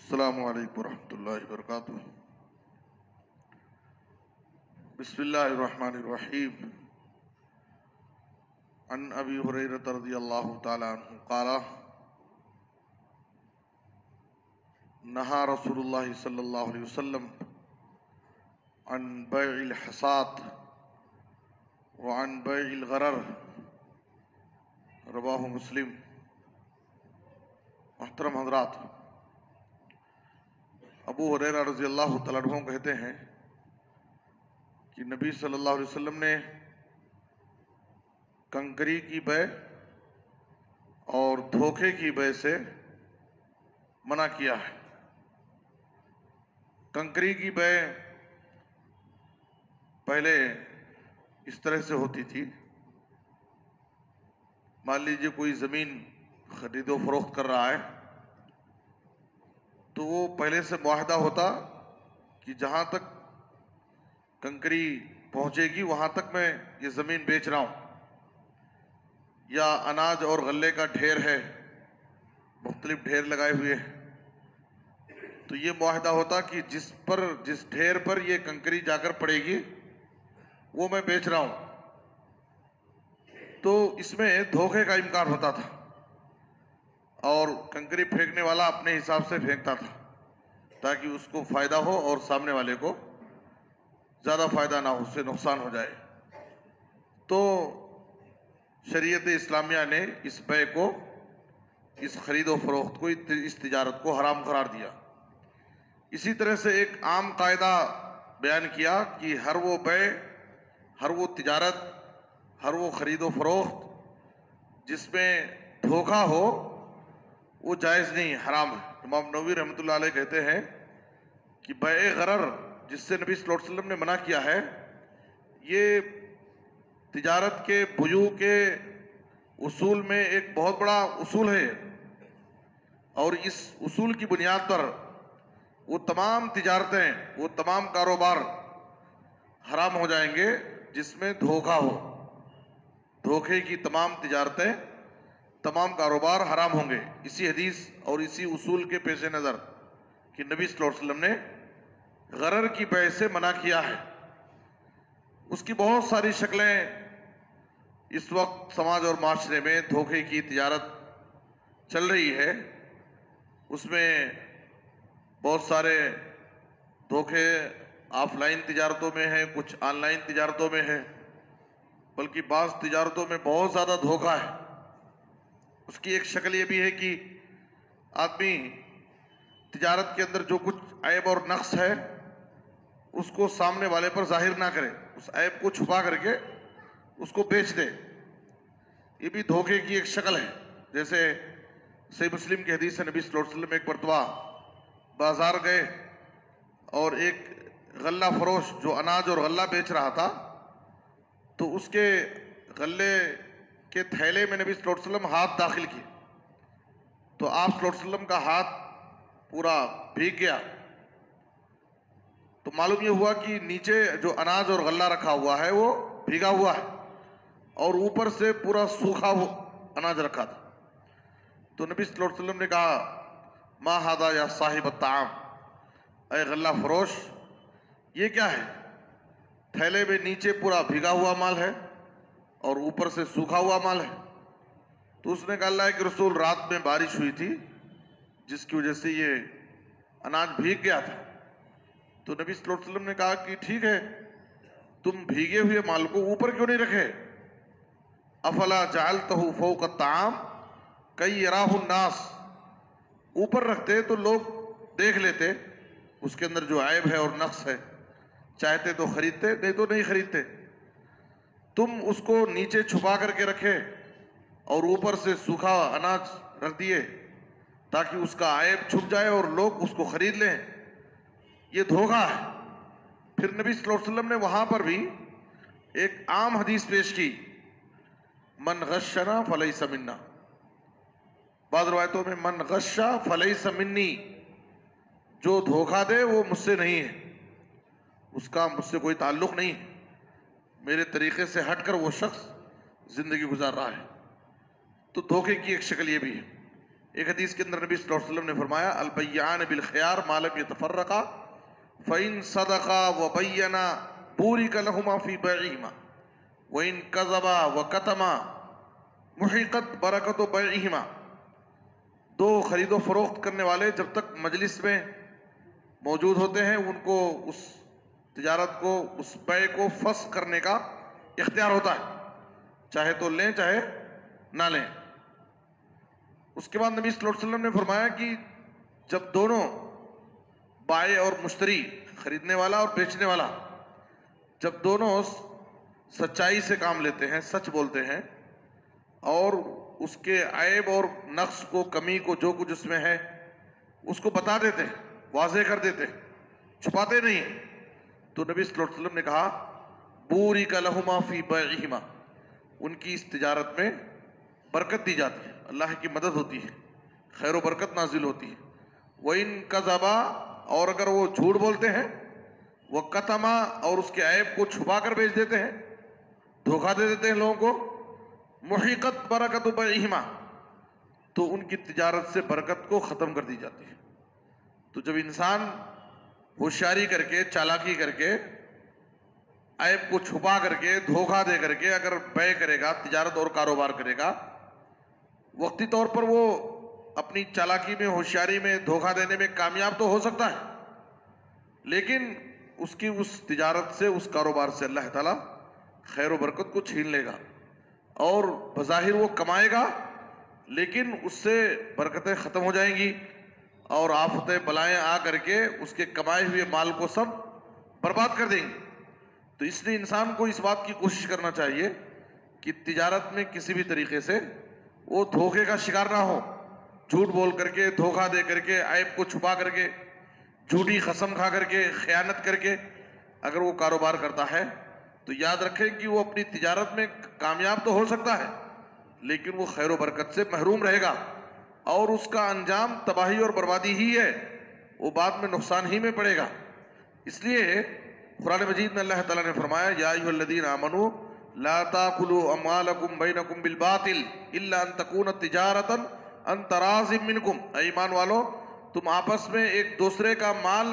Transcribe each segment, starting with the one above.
السلام علیکم ورحمۃ اللہ وبرکاتہ۔ بسم اللہ الرحمن الرحیم۔ عن ابی ہریرہ رضی اللہ تعالی عنہ قال نہى رسول اللہ صلی اللہ علیہ وسلم عن بیع الحصاة وعن بیع الغرر، رواہ مسلم۔ محترم حضرات، ابو ہریرہ رضی اللہ تعالیٰ عنہ کہتے ہیں کہ نبی صلی اللہ علیہ وسلم نے کنکری کی بیع اور دھوکے کی بیع سے منع کیا ہے۔ کنکری کی بیع پہلے اس طرح سے ہوتی تھی، مان لیجیے کوئی زمین خرید و فروخت کر رہا ہے تو وہ پہلے سے معاہدہ ہوتا کہ جہاں تک کنکری پہنچے گی وہاں تک میں یہ زمین بیچ رہا ہوں، یا اناج اور غلے کا ڈھیر ہے، مختلف ڈھیر لگائے ہوئے ہیں، تو یہ معاہدہ ہوتا کہ جس ڈھیر پر یہ کنکری جا کر پڑے گی وہ میں بیچ رہا ہوں۔ تو اس میں دھوکے کا امکان ہوتا تھا اور کنکری پھینکنے والا اپنے حساب سے پھینکتا تھا تاکہ اس کو فائدہ ہو اور سامنے والے کو زیادہ فائدہ نہ ہو، اس سے نقصان ہو جائے۔ تو شریعت اسلامیہ نے اس بیع کو، اس خرید و فروخت کو، اس تجارت کو حرام قرار دیا۔ اسی طرح سے ایک عام قاعدہ بیان کیا کہ ہر وہ بیع، ہر وہ تجارت، ہر وہ خرید و فروخت جس میں دھوکہ ہو وہ جائز نہیں، حرام ہے۔ امام نووی رحمۃ اللہ علیہ کہتے ہیں کہ بیع غرر جس سے نبی صلی اللہ علیہ وسلم نے منع کیا ہے، یہ تجارت کے بیوع کے اصول میں ایک بہت بڑا اصول ہے، اور اس اصول کی بنیاد پر وہ تمام تجارتیں، وہ تمام کاروبار حرام ہو جائیں گے جس میں دھوکہ ہو۔ دھوکے کی تمام تجارتیں، تمام کاروبار حرام ہوں گے۔ اسی حدیث اور اسی اصول کے پیش نظر کہ نبی صلی اللہ علیہ وسلم نے غرر کی بیع سے منع کیا ہے۔ اس کی بہت ساری شکلیں اس وقت سماج اور معاشرے میں دھوکے کی تجارت چل رہی ہے۔ اس میں بہت سارے دھوکے آف لائن تجارتوں میں ہیں، کچھ آن لائن تجارتوں میں ہیں، بلکہ بعض تجارتوں میں بہت زیادہ دھوکہ ہے۔ اس کی ایک شکل یہ بھی ہے کہ آدمی تجارت کے اندر جو کچھ عیب اور نقص ہے اس کو سامنے والے پر ظاہر نہ کرے، اس عیب کو چھپا کر کے اس کو بیچ دے۔ یہ بھی دھوکے کی ایک شکل ہے۔ جیسے صحیح مسلم کی حدیث ہے، نبی صلی اللہ علیہ وسلم ایک مرتبہ بازار گئے اور ایک غلہ فروش جو اناج اور غلہ بیچ رہا تھا، تو اس کے غلے کے تھیلے میں نبی صلی اللہ علیہ وسلم ہاتھ داخل کیے تو آپ صلی اللہ علیہ وسلم کا ہاتھ پورا بھیگ گیا۔ تو معلوم یہ ہوا کہ نیچے جو اناج اور غلہ رکھا ہوا ہے وہ بھیگا ہوا ہے اور اوپر سے پورا سوکھا ہوا اناج رکھا تھا۔ تو نبی صلی اللہ علیہ وسلم نے کہا، ما ھذا یا صاحب الطعام، اے غلہ فروش، یہ کیا ہے؟ تھیلے میں نیچے پورا بھیگا ہوا مال ہے اور اوپر سے سوکھا ہوا مال ہے۔ تو اس نے کہا، اللہ کے رسول، رات میں بارش ہوئی تھی جس کی وجہ سے یہ اناج بھیگ گیا تھا۔ تو نبی صلی اللہ علیہ وسلم نے کہا کہ ٹھیک ہے، تم بھیگے ہوئے مال کو اوپر کیوں نہیں رکھے؟ افلا جعلتہ فوق الطعام کی یراہ الناس، اوپر رکھتے تو لوگ دیکھ لیتے اس کے اندر جو عیب ہے اور نقص ہے، چاہتے تو خریدتے، نہیں تو نہیں خریدتے۔ تم اس کو نیچے چھپا کر کے رکھے اور اوپر سے سوکھا اناج رکھ دیے تاکہ اس کا عیب چھپ جائے اور لوگ اس کو خرید لیں۔ یہ دھوکہ ہے۔ پھر نبی صلی اللہ علیہ وسلم نے وہاں پر بھی ایک عام حدیث پیش کی، من غشنا فلیس منا، بعض روایتوں میں من غش فلیس منی، جو دھوکہ دے وہ مجھ سے نہیں ہے، اس کا مجھ سے کوئی تعلق نہیں ہے، میرے طریقے سے ہٹ کر وہ شخص زندگی گزار رہا ہے۔ تو دھوکے کی ایک شکل یہ بھی ہے۔ ایک حدیث کے اندر نبی صلی اللہ علیہ وسلم نے فرمایا البیعان بالخیار ما لم یتفرقا فإن صدقا وبینا بورک لہما فی بیعہما وإن کذبا وکتما محقت برکت بیعہما. دو خرید و فروخت کرنے والے جب تک مجلس میں موجود ہوتے ہیں ان کو اس تجارت کو، اس بیع کو فسخ کرنے کا اختیار ہوتا ہے، چاہے تو لیں چاہے نہ لیں. اس کے بعد نبی صلی اللہ علیہ وسلم نے فرمایا کہ جب دونوں بائع اور مشتری، خریدنے والا اور بیچنے والا، جب دونوں سچائی سے کام لیتے ہیں، سچ بولتے ہیں اور اس کے عیب اور نقص کو، کمی کو، جو کچھ اس میں ہے اس کو بتا دیتے ہیں، واضح کر دیتے ہیں، چھپاتے نہیں ہیں، تو نبی صلی اللہ علیہ وسلم نے کہا بورک لہما فی بیعہما، ان کی اس تجارت میں برکت دی جاتی ہے، اللہ کی مدد ہوتی ہے، خیر و برکت نازل ہوتی ہے. وَإِن كَذَبَا، اور اگر وہ جھوٹ بولتے ہیں، وَكَتَمَا، اور اس کے عیب کو چھپا کر بیچ دیتے ہیں، دھوکہ دے دیتے ہیں لوگوں کو، محقت برکت بیعہما، تو ان کی تجارت سے برکت کو ختم کر دی جاتی ہے. تو جب انسان ہوشیاری کر کے، چالاکی کر کے، عیب کو چھپا کر کے، دھوکہ دے کر کے اگر بیع کرے گا، تجارت اور کاروبار کرے گا، وقتی طور پر وہ اپنی چالاکی میں، ہوشیاری میں، دھوکہ دینے میں کامیاب تو ہو سکتا ہے، لیکن اس کی اس تجارت سے، اس کاروبار سے اللہ تعالیٰ خیر و برکت کو چھین لے گا، اور بظاہر وہ کمائے گا لیکن اس سے برکتیں ختم ہو جائیں گی، اور آفتیں بلائیں آ کر کے اس کے کمائے ہوئے مال کو سب برباد کر دیں گی. تو اس لیے انسان کو اس بات کی کوشش کرنا چاہیے کہ تجارت میں کسی بھی طریقے سے وہ دھوکے کا شکار نہ ہو، جھوٹ بول کر کے، دھوکہ دے کر کے، عیب کو چھپا کر کے، جھوٹی قسم کھا کر کے، خیانت کر کے اگر وہ کاروبار کرتا ہے تو یاد رکھیں کہ وہ اپنی تجارت میں کامیاب تو ہو سکتا ہے لیکن وہ خیر و برکت سے محروم رہے گا، اور اس کا انجام تباہی اور بربادی ہی ہے، وہ بعد میں نقصان ہی میں پڑے گا. اس لیے قرآن مجید میں اللہ تعالیٰ نے فرمایا یا ایھا الذین آمنوا لا تاکلوا اموالکم بینکم بالباطل الا ان تکون تجارتا عن تراض منکم. اے ایمان والو، تم آپس میں ایک دوسرے کا مال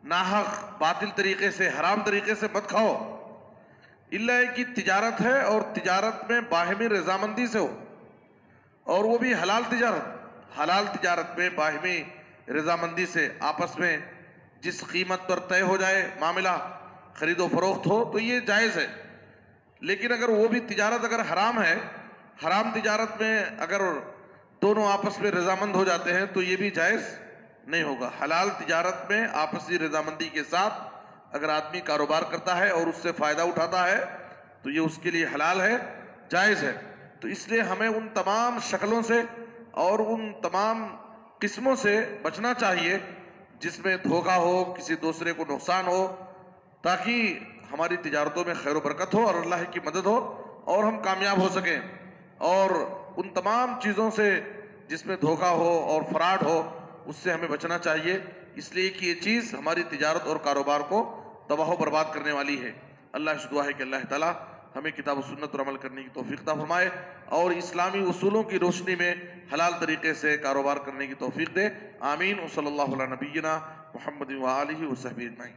ناحق، باطل طریقے سے، حرام طریقے سے مت کھاؤ، اللہ کی تجارت ہے اور تجارت میں باہمی رضامندی سے ہو، اور وہ بھی حلال تجارت. حلال تجارت میں باہمی رضامندی سے آپس میں جس قیمت پر طے ہو جائے معاملہ، خرید و فروخت ہو، تو یہ جائز ہے. لیکن اگر وہ بھی تجارت اگر حرام ہے، حرام تجارت میں اگر دونوں آپس میں رضامند ہو جاتے ہیں تو یہ بھی جائز نہیں ہوگا. حلال تجارت میں آپسی رضامندی کے ساتھ اگر آدمی کاروبار کرتا ہے اور اس سے فائدہ اٹھاتا ہے تو یہ اس کے لیے حلال ہے، جائز ہے. تو اس لیے ہمیں ان تمام شکلوں سے اور ان تمام قسموں سے بچنا چاہیے جس میں دھوکہ ہو، کسی دوسرے کو نقصان ہو، تاکہ ہماری تجارتوں میں خیر و برکت ہو اور اللہ کی مدد ہو اور ہم کامیاب ہو سکیں. اور ان تمام چیزوں سے جس میں دھوکہ ہو اور فراڈ ہو، اس سے ہمیں بچنا چاہیے، اس لیے کہ یہ چیز ہماری تجارت اور کاروبار کو تباہ و برباد کرنے والی ہے. اللہ سے دعا ہے کہ اللہ تعالیٰ ہمیں کتاب و سنت پر عمل کرنے کی توفیق عطا فرمائے اور اسلامی اصولوں کی روشنی میں حلال طریقے سے کاروبار کرنے کی توفیق دے. آمین. وصلی اللہ علی نبینا محمد وآلہ وصحبہ اجمعین.